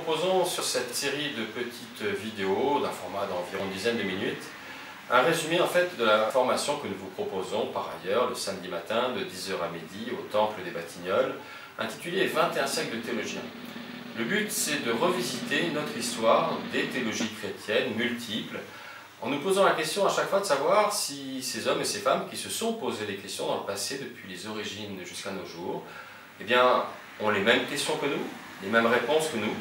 proposons sur cette série de petites vidéos d'un format d'environ une dizaine de minutes un résumé en fait de la formation que nous vous proposons par ailleurs le samedi matin de 10 h à midi au Temple des Batignolles, intitulé 21 siècles de théologiens. Le but c'est de revisiter notre histoire des théologies chrétiennes multiples en nous posant la question à chaque fois de savoir si ces hommes et ces femmes qui se sont posés des questions dans le passé depuis les origines jusqu'à nos jours, eh bien, ont les mêmes questions que nous, les mêmes réponses que nous.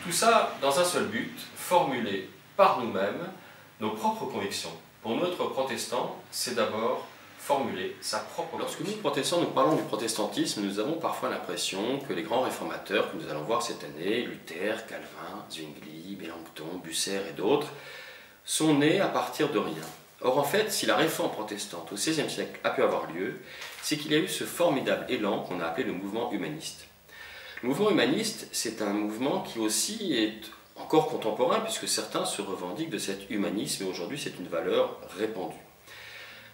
Tout ça dans un seul but, formuler par nous-mêmes nos propres convictions. Pour notre protestant, c'est d'abord formuler sa propre conviction. Lorsque nous, protestants, nous parlons du protestantisme, nous avons parfois l'impression que les grands réformateurs que nous allons voir cette année, Luther, Calvin, Zwingli, Melanchthon, Bucer et d'autres, sont nés à partir de rien. Or en fait, si la réforme protestante au XVIe siècle a pu avoir lieu, c'est qu'il y a eu ce formidable élan qu'on a appelé le mouvement humaniste. Le mouvement humaniste, c'est un mouvement qui aussi est encore contemporain, puisque certains se revendiquent de cet humanisme, et aujourd'hui c'est une valeur répandue.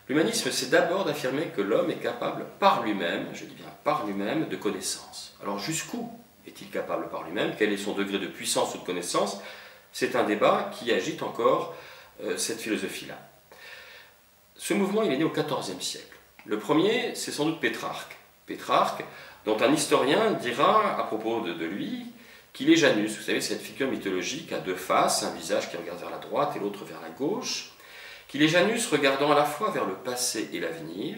L'humanisme, c'est d'abord d'affirmer que l'homme est capable par lui-même, je dis bien par lui-même, de connaissance. Alors jusqu'où est-il capable par lui-même? Quel est son degré de puissance ou de connaissance? C'est un débat qui agite encore cette philosophie-là. Ce mouvement, il est né au XIVe siècle. Le premier, c'est sans doute Pétrarque. Pétrarque, dont un historien dira à propos de lui qu'il est Janus. Vous savez, cette figure mythologique à deux faces, un visage qui regarde vers la droite et l'autre vers la gauche. Qu'il est Janus regardant à la fois vers le passé et l'avenir,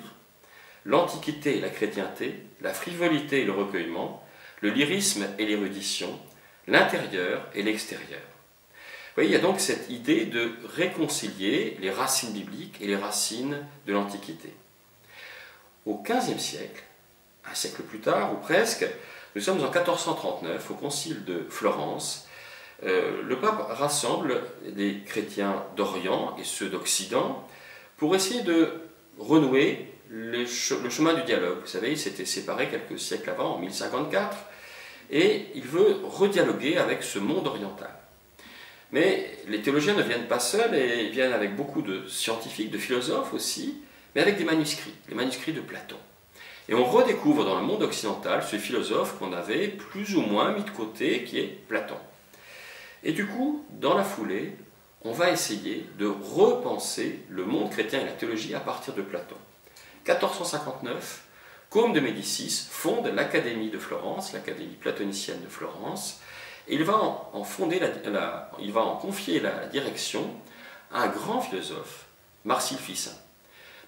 l'antiquité et la chrétienté, la frivolité et le recueillement, le lyrisme et l'érudition, l'intérieur et l'extérieur. Vous voyez, il y a donc cette idée de réconcilier les racines bibliques et les racines de l'Antiquité. Au XVe siècle, un siècle plus tard, ou presque, nous sommes en 1439, au concile de Florence. Le pape rassemble les chrétiens d'Orient et ceux d'Occident pour essayer de renouer le chemin du dialogue. Vous savez, il s'était séparé quelques siècles avant, en 1054, et il veut redialoguer avec ce monde oriental. Mais les théologiens ne viennent pas seuls, et ils viennent avec beaucoup de scientifiques, de philosophes aussi, mais avec des manuscrits, les manuscrits de Platon. Et on redécouvre dans le monde occidental ce philosophe qu'on avait plus ou moins mis de côté, qui est Platon. Et du coup, dans la foulée, on va essayer de repenser le monde chrétien et la théologie à partir de Platon. 1459, Côme de Médicis fonde l'Académie de Florence, l'Académie platonicienne de Florence, et il va en confier la direction à un grand philosophe, Marcille Ficin.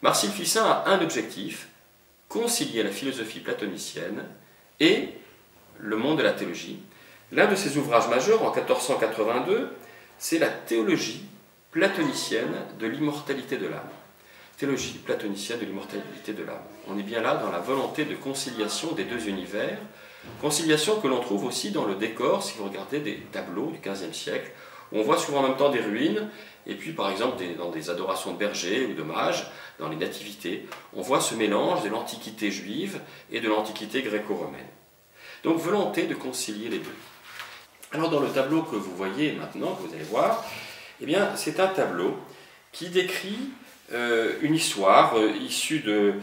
Marcille Ficin a un objectif, concilier la philosophie platonicienne et le monde de la théologie. L'un de ses ouvrages majeurs, en 1482, c'est la théologie platonicienne de l'immortalité de l'âme. Théologie platonicienne de l'immortalité de l'âme. On est bien là dans la volonté de conciliation des deux univers, conciliation que l'on trouve aussi dans le décor, si vous regardez des tableaux du XVe siècle, où on voit souvent en même temps des ruines, et puis par exemple dans des adorations de bergers ou de mages, dans les nativités, on voit ce mélange de l'antiquité juive et de l'antiquité gréco-romaine. Donc volonté de concilier les deux. Alors dans le tableau que vous voyez maintenant, que vous allez voir, eh bien c'est un tableau qui décrit une histoire issue de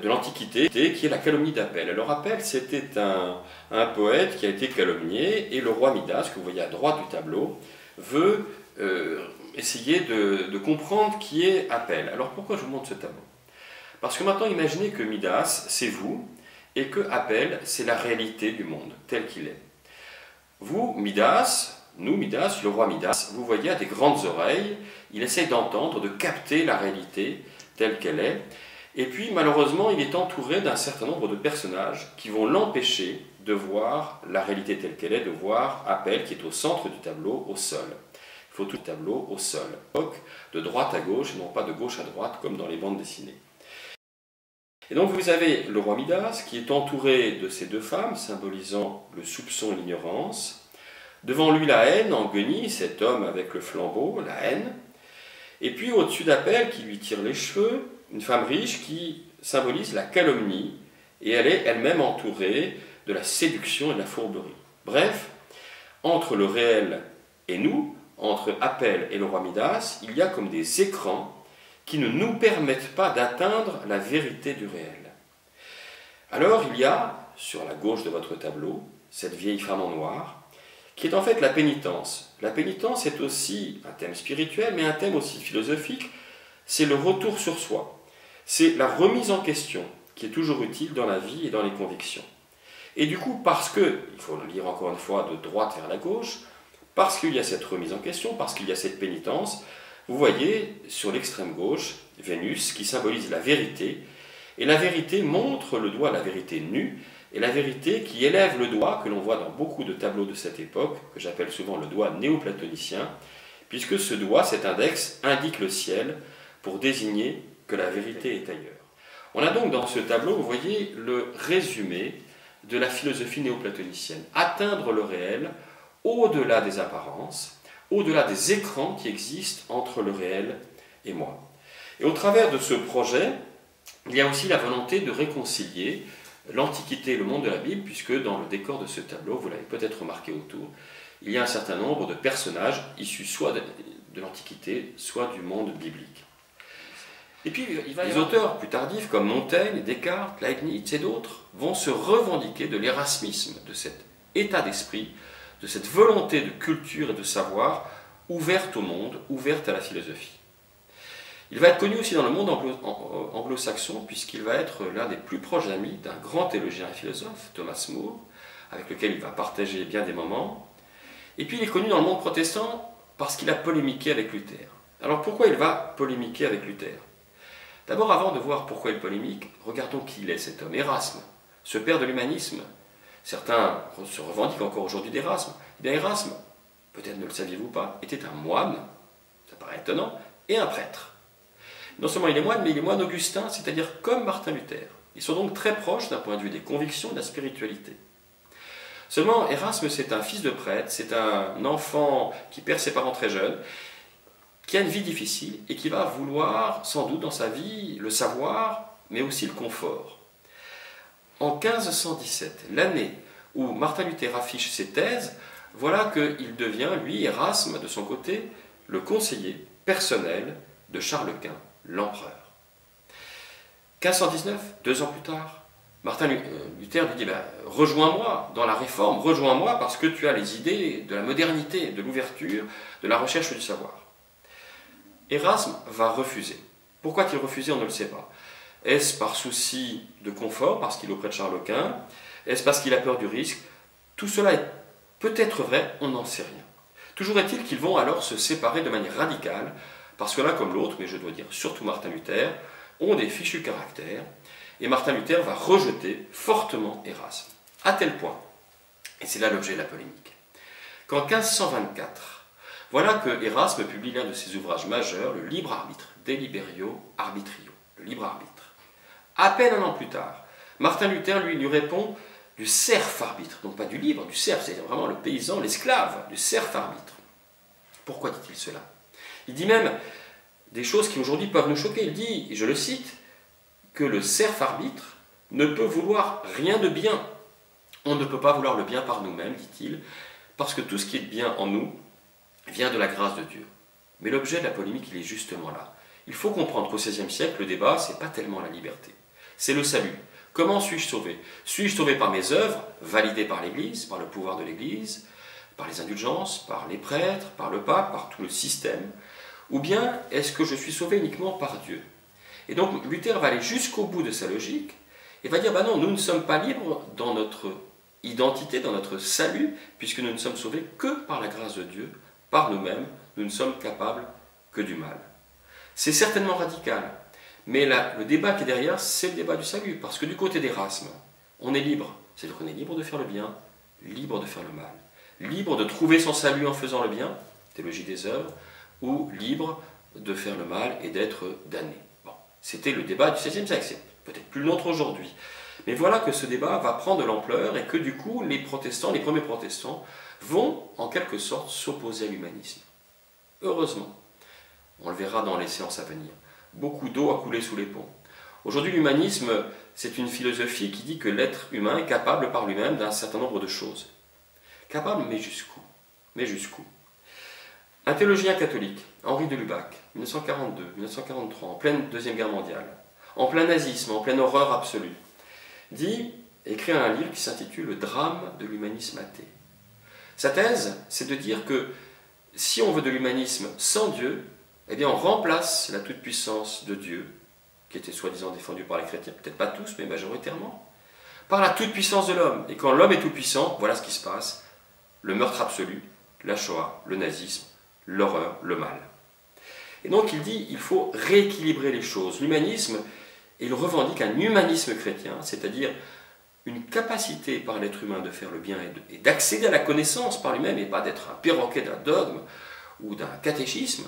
l'Antiquité, qui est la calomnie d'Apelle. Alors Apelle, c'était un poète qui a été calomnié, et le roi Midas, que vous voyez à droite du tableau, veut essayer de comprendre qui est Apelle. Alors pourquoi je vous montre ce tableau? Parce que maintenant, imaginez que Midas, c'est vous, et que Apelle, c'est la réalité du monde, tel qu'il est. Vous, Midas, nous, Midas, le roi Midas, vous voyez, a des grandes oreilles, il essaye d'entendre, de capter la réalité telle qu'elle est, et puis malheureusement, il est entouré d'un certain nombre de personnages qui vont l'empêcher de voir la réalité telle qu'elle est, de voir Apelle qui est au centre du tableau, au sol. Il faut tout le tableau au sol, de droite à gauche et non pas de gauche à droite comme dans les bandes dessinées. Et donc vous avez le roi Midas qui est entouré de ces deux femmes, symbolisant le soupçon et l'ignorance. Devant lui la haine en guenille, cet homme avec le flambeau, la haine. Et puis au-dessus d'Apelle qui lui tire les cheveux, une femme riche qui symbolise la calomnie, et elle est elle-même entourée de la séduction et de la fourberie. Bref, entre le réel et nous, entre Apelle et le roi Midas, il y a comme des écrans qui ne nous permettent pas d'atteindre la vérité du réel. Alors il y a, sur la gauche de votre tableau, cette vieille femme en noir, qui est en fait la pénitence. La pénitence est aussi un thème spirituel, mais un thème aussi philosophique. C'est le retour sur soi. C'est la remise en question qui est toujours utile dans la vie et dans les convictions. Et du coup, parce que, il faut le lire encore une fois de droite vers la gauche, parce qu'il y a cette remise en question, parce qu'il y a cette pénitence, vous voyez sur l'extrême gauche Vénus qui symbolise la vérité, et la vérité montre le doigt, la vérité nue, et la vérité qui élève le doigt, que l'on voit dans beaucoup de tableaux de cette époque, que j'appelle souvent le doigt néoplatonicien, puisque ce doigt, cet index, indique le ciel pour désigner que la vérité est ailleurs. On a donc dans ce tableau, vous voyez, le résumé de la philosophie néoplatonicienne. Atteindre le réel au-delà des apparences, au-delà des écrans qui existent entre le réel et moi. Et au travers de ce projet, il y a aussi la volonté de réconcilier l'Antiquité et le monde de la Bible, puisque dans le décor de ce tableau, vous l'avez peut-être remarqué autour, il y a un certain nombre de personnages issus soit de l'Antiquité, soit du monde biblique. Et puis, les auteurs plus tardifs, comme Montaigne, Descartes, Leibniz et d'autres, vont se revendiquer de l'érasmisme, de cet état d'esprit, de cette volonté de culture et de savoir ouverte au monde, ouverte à la philosophie. Il va être connu aussi dans le monde anglo-saxon, puisqu'il va être l'un des plus proches amis d'un grand théologien et philosophe, Thomas More, avec lequel il va partager bien des moments. Et puis il est connu dans le monde protestant parce qu'il a polémiqué avec Luther. Alors pourquoi il va polémiquer avec Luther? D'abord, avant de voir pourquoi il polémique, regardons qui il est cet homme, Érasme, ce père de l'humanisme. Certains se revendiquent encore aujourd'hui d'Érasme. Eh bien Érasme, peut-être ne le saviez-vous pas, était un moine, ça paraît étonnant, et un prêtre. Non seulement il est moine, mais il est moine augustin, c'est-à-dire comme Martin Luther. Ils sont donc très proches d'un point de vue des convictions et de la spiritualité. Seulement, Érasme, c'est un fils de prêtre, c'est un enfant qui perd ses parents très jeunes, qui a une vie difficile et qui va vouloir, sans doute dans sa vie, le savoir, mais aussi le confort. En 1517, l'année où Martin Luther affiche ses thèses, voilà qu'il devient, lui, Érasme, de son côté, le conseiller personnel de Charles Quint, l'empereur. 1519, 2 ans plus tard, Martin Luther lui dit rejoins-moi dans la réforme, rejoins-moi parce que tu as les idées de la modernité, de l'ouverture, de la recherche du savoir. Érasme va refuser. Pourquoi a-t-il refusé? On ne le sait pas. Est-ce par souci de confort, parce qu'il est auprès de Charles Quint? Est-ce parce qu'il a peur du risque? Tout cela est peut-être vrai, on n'en sait rien. Toujours est-il qu'ils vont alors se séparer de manière radicale, parce que l'un comme l'autre, mais je dois dire surtout Martin Luther, ont des fichus caractères, et Martin Luther va rejeter fortement Érasme. À tel point, et c'est là l'objet de la polémique, qu'en 1524, voilà que Érasme publie l'un de ses ouvrages majeurs, le Libre Arbitre, De Liberio Arbitrio, le libre arbitre. À peine un an plus tard, Martin Luther lui répond du serf arbitre, donc pas du libre, du serf, c'est vraiment le paysan, l'esclave, du serf arbitre. Pourquoi dit-il cela? Il dit même des choses qui aujourd'hui peuvent nous choquer. Il dit, et je le cite, que le serf arbitre ne peut vouloir rien de bien. On ne peut pas vouloir le bien par nous-mêmes, dit-il, parce que tout ce qui est bien en nous vient de la grâce de Dieu. Mais l'objet de la polémique, il est justement là. Il faut comprendre qu'au XVIe siècle, le débat, ce n'est pas tellement la liberté, c'est le salut. Comment suis-je sauvé? Suis-je sauvé par mes œuvres, validées par l'Église, par le pouvoir de l'Église, par les indulgences, par les prêtres, par le pape, par tout le système? Ou bien est-ce que je suis sauvé uniquement par Dieu? Et donc Luther va aller jusqu'au bout de sa logique et va dire, non, nous ne sommes pas libres dans notre identité, dans notre salut, puisque nous ne sommes sauvés que par la grâce de Dieu, par nous-mêmes, nous ne sommes capables que du mal. C'est certainement radical, mais là, le débat qui est derrière, c'est le débat du salut, parce que du côté d'Érasme, on est libre, c'est-à-dire qu'on est libre de faire le bien, libre de faire le mal, libre de trouver son salut en faisant le bien, théologie des œuvres, ou libre de faire le mal et d'être damné. Bon, c'était le débat du XVIe siècle, c'est peut-être plus le nôtre aujourd'hui. Mais voilà que ce débat va prendre de l'ampleur et que du coup, les protestants, les premiers protestants, vont en quelque sorte s'opposer à l'humanisme. Heureusement, on le verra dans les séances à venir. Beaucoup d'eau a coulé sous les ponts. Aujourd'hui, l'humanisme, c'est une philosophie qui dit que l'être humain est capable par lui-même d'un certain nombre de choses. Capable, mais jusqu'où? Mais jusqu'où? Un théologien catholique, Henri de Lubac, 1942-1943, en pleine Deuxième Guerre mondiale, en plein nazisme, en pleine horreur absolue, écrit un livre qui s'intitule « Le drame de l'humanisme athée ». Sa thèse, c'est de dire que si on veut de l'humanisme sans Dieu, eh bien on remplace la toute-puissance de Dieu, qui était soi-disant défendue par les chrétiens, peut-être pas tous, mais majoritairement, par la toute-puissance de l'homme. Et quand l'homme est tout-puissant, voilà ce qui se passe. Le meurtre absolu, la Shoah, le nazisme, l'horreur, le mal. Et donc il dit, il faut rééquilibrer les choses. L'humanisme, il revendique un humanisme chrétien, c'est-à-dire une capacité par l'être humain de faire le bien et d'accéder à la connaissance par lui-même, et pas d'être un perroquet d'un dogme ou d'un catéchisme,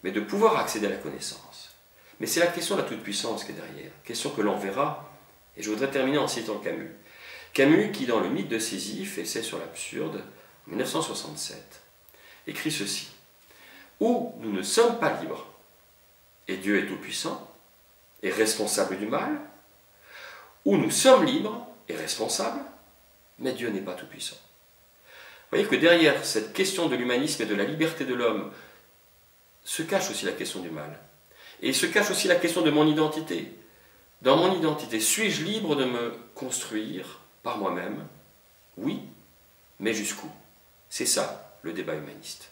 mais de pouvoir accéder à la connaissance. Mais c'est la question de la toute-puissance qui est derrière, question que l'on verra, et je voudrais terminer en citant Camus. Camus, qui dans le mythe de Sisyphe, Essai sur l'absurde, en 1967, écrit ceci. Où nous ne sommes pas libres, et Dieu est tout-puissant, et responsable du mal, où nous sommes libres et responsables, mais Dieu n'est pas tout-puissant. Vous voyez que derrière cette question de l'humanisme et de la liberté de l'homme se cache aussi la question du mal. Et il se cache aussi la question de mon identité. Dans mon identité, suis-je libre de me construire par moi-même? Oui, mais jusqu'où? C'est ça le débat humaniste.